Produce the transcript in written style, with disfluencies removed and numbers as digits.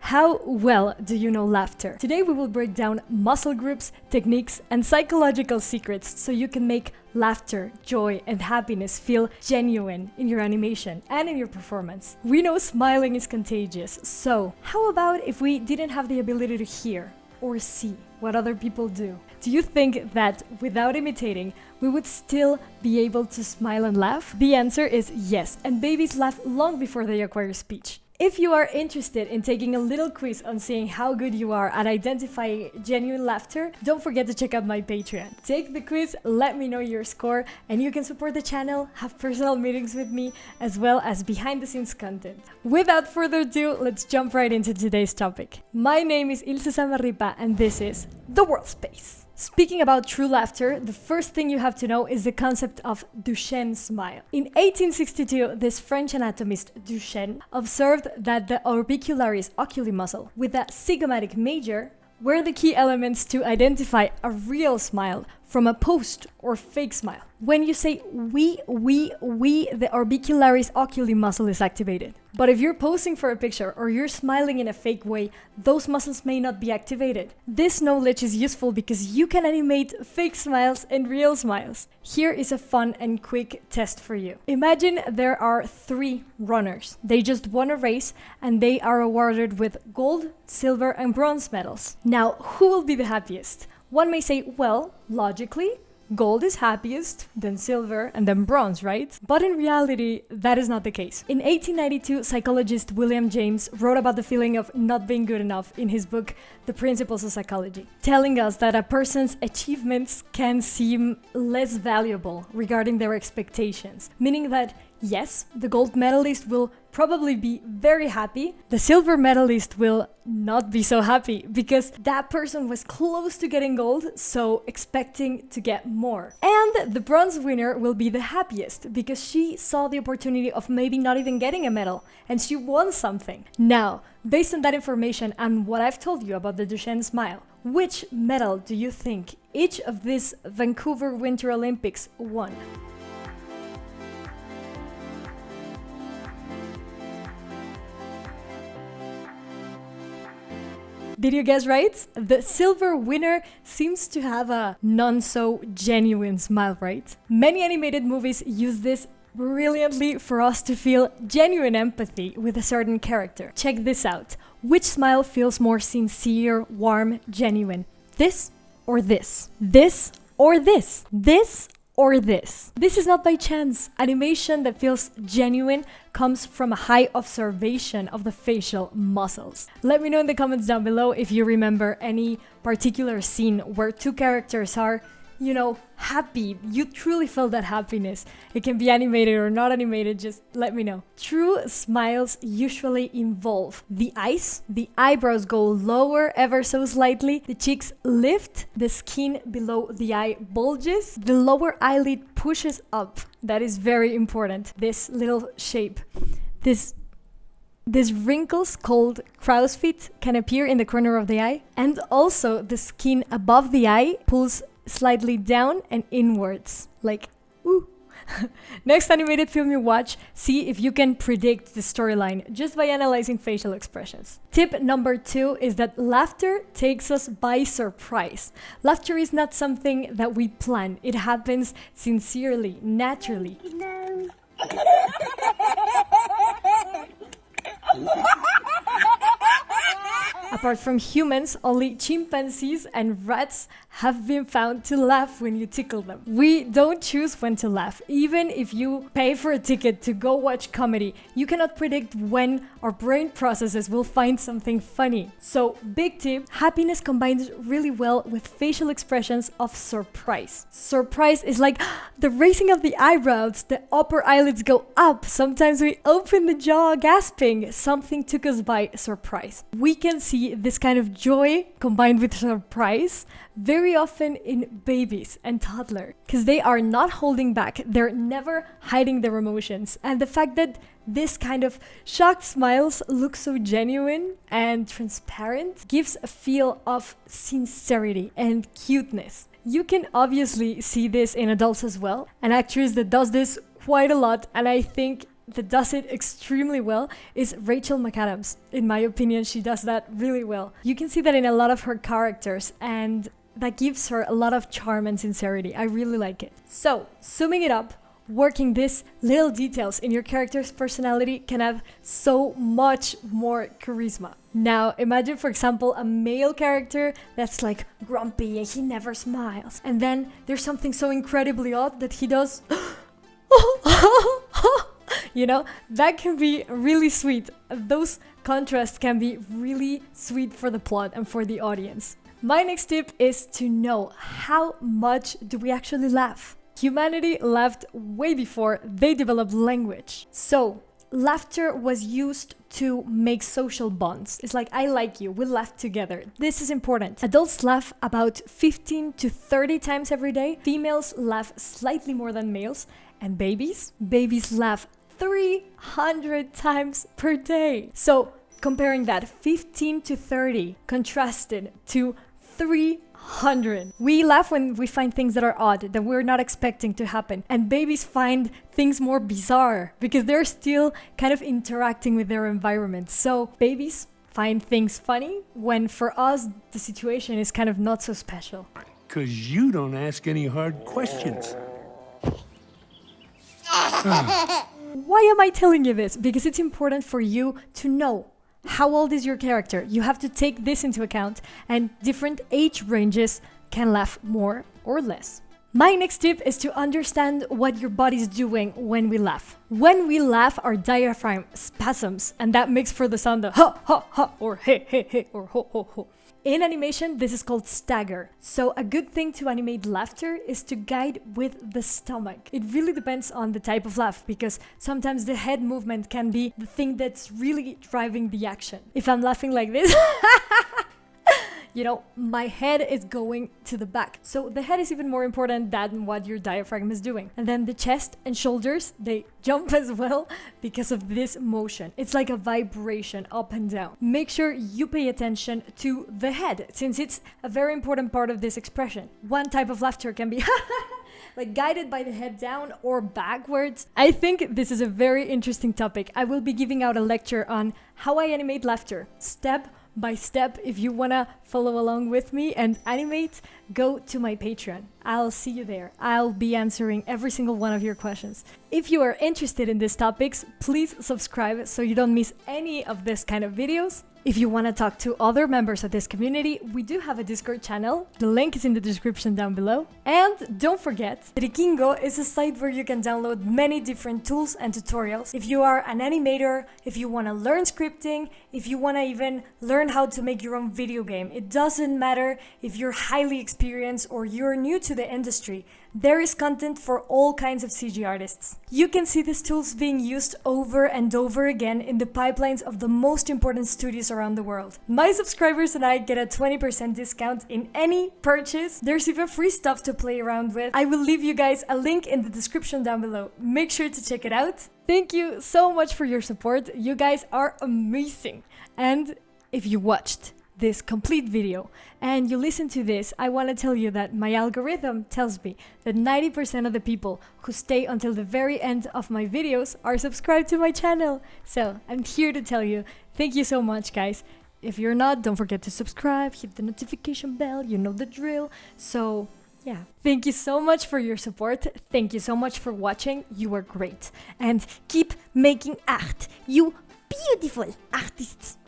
How well do you know laughter? Today we will break down muscle groups, techniques, and psychological secrets so you can make laughter, joy, and happiness feel genuine in your animation and in your performance. We know smiling is contagious, so how about if we didn't have the ability to hear or see what other people do? Do you think that without imitating, we would still be able to smile and laugh? The answer is yes, and babies laugh long before they acquire speech. If you are interested in taking a little quiz on seeing how good you are at identifying genuine laughter, don't forget to check out my Patreon. Take the quiz, let me know your score, and you can support the channel, have personal meetings with me, as well as behind-the-scenes content. Without further ado, let's jump right into today's topic. My name is Ilse Zamarripa, and this is the Worldspace. Speaking about true laughter, the first thing you have to know is the concept of Duchenne's smile. In 1862, this French anatomist Duchenne observed that the orbicularis oculi muscle with a zygomatic major were the key elements to identify a real smile from a post or fake smile. When you say we, the orbicularis oculi muscle is activated. But if you're posing for a picture or you're smiling in a fake way, those muscles may not be activated. This knowledge is useful because you can animate fake smiles and real smiles. Here is a fun and quick test for you. Imagine there are 3 runners. They just won a race and they are awarded with gold, silver, and bronze medals. Now, who will be the happiest? One may say, well, logically, gold is happiest, then silver, and then bronze, right? But in reality, that is not the case. In 1892, psychologist William James wrote about the feeling of not being good enough in his book, The Principles of Psychology, telling us that a person's achievements can seem less valuable regarding their expectations, meaning that yes, the gold medalist will probably be very happy. The silver medalist will not be so happy because that person was close to getting gold, so expecting to get more. And the bronze winner will be the happiest because she saw the opportunity of maybe not even getting a medal and she won something. Now, based on that information and what I've told you about the Duchenne smile, which medal do you think each of these Vancouver Winter Olympics won? Did you guess right? The silver winner seems to have a non-so-genuine smile, right? Many animated movies use this brilliantly for us to feel genuine empathy with a certain character. Check this out. Which smile feels more sincere, warm, genuine? This or this? This or this? This or this? This is not by chance. Animation that feels genuine comes from a high observation of the facial muscles. Let me know in the comments down below if you remember any particular scene where 2 characters are, happy. You truly felt that happiness. It can be animated or not animated, just let me know. True smiles usually involve the eyes, the eyebrows go lower ever so slightly, the cheeks lift, the skin below the eye bulges, the lower eyelid pushes up. That is very important. This little shape. These wrinkles called crow's feet can appear in the corner of the eye, and also the skin above the eye pulls slightly down and inwards, like ooh. Next animated film you watch, see if you can predict the storyline just by analyzing facial expressions. Tip number 2 is that laughter takes us by surprise. Laughter is not something that we plan. It happens sincerely, naturally. Apart from humans, only chimpanzees and rats have been found to laugh when you tickle them. We don't choose when to laugh. Even if you pay for a ticket to go watch comedy, you cannot predict when our brain processes will find something funny. So, big tip, happiness combines really well with facial expressions of surprise. Surprise is like the raising of the eyebrows, the upper eyelids go up. Sometimes we open the jaw gasping. Something took us by surprise. We can see this kind of joy combined with surprise very often in babies and toddlers because they are not holding back, they're never hiding their emotions, and the fact that this kind of shocked smiles look so genuine and transparent gives a feel of sincerity and cuteness. You can obviously see this in adults as well. An actress that does this quite a lot, and I think that does it extremely well is Rachel McAdams. In my opinion, she does that really well. You can see that in a lot of her characters, and that gives her a lot of charm and sincerity. I really like it. So, summing it up, working these little details in your character's personality can add so much more charisma. Now, imagine, for example, a male character that's like grumpy and he never smiles. And then there's something so incredibly odd that he does. You know, that can be really sweet. Those contrasts can be really sweet for the plot and for the audience. My next tip is to know how much do we actually laugh. Humanity laughed way before they developed language. So, laughter was used to make social bonds. It's like, I like you, we laugh together. This is important. Adults laugh about 15 to 30 times every day. Females laugh slightly more than males. And babies laugh 300 times per day. So, comparing that 15 to 30 contrasted to 300. We laugh when we find things that are odd, that we're not expecting to happen. And babies find things more bizarre because they're still kind of interacting with their environment. So babies find things funny when for us the situation is kind of not so special. 'Cause you don't ask any hard questions. Why am I telling you this? Because it's important for you to know. How old is your character? You have to take this into account, and different age ranges can laugh more or less. My next tip is to understand what your body's doing when we laugh. When we laugh, our diaphragm spasms, and that makes for the sound of ha ha ha or hey hey hey or ho ho ho. In animation, this is called stagger. So a good thing to animate laughter is to guide with the stomach. It really depends on the type of laugh, because sometimes the head movement can be the thing that's really driving the action. If I'm laughing like this, you know, my head is going to the back. So the head is even more important than what your diaphragm is doing. And then the chest and shoulders, they jump as well because of this motion. It's like a vibration up and down. Make sure you pay attention to the head, since it's a very important part of this expression. One type of laughter can be like guided by the head down or backwards. I think this is a very interesting topic. I will be giving out a lecture on how I animate laughter, step by step. If you wanna follow along with me and animate, go to my Patreon. I'll see you there. I'll be answering every single one of your questions. If you are interested in these topics, please subscribe so you don't miss any of this kind of videos. If you want to talk to other members of this community, we do have a Discord channel. The link is in the description down below. And don't forget, Trikingo is a site where you can download many different tools and tutorials. If you are an animator, if you want to learn scripting, if you want to even learn how to make your own video game, it doesn't matter if you're highly experienced or you're new to the industry. There is content for all kinds of CG artists. You can see these tools being used over and over again in the pipelines of the most important studios around the world. My subscribers and I get a 20% discount in any purchase. There's even free stuff to play around with. I will leave you guys a link in the description down below. Make sure to check it out. Thank you so much for your support. You guys are amazing. And if you watched this complete video and you listen to this, I want to tell you that my algorithm tells me that 90% of the people who stay until the very end of my videos are subscribed to my channel. So I'm here to tell you, thank you so much, guys. If you're not, don't forget to subscribe, hit the notification bell, you know the drill. So yeah, thank you so much for your support. Thank you so much for watching. You are great. And keep making art, you beautiful artists.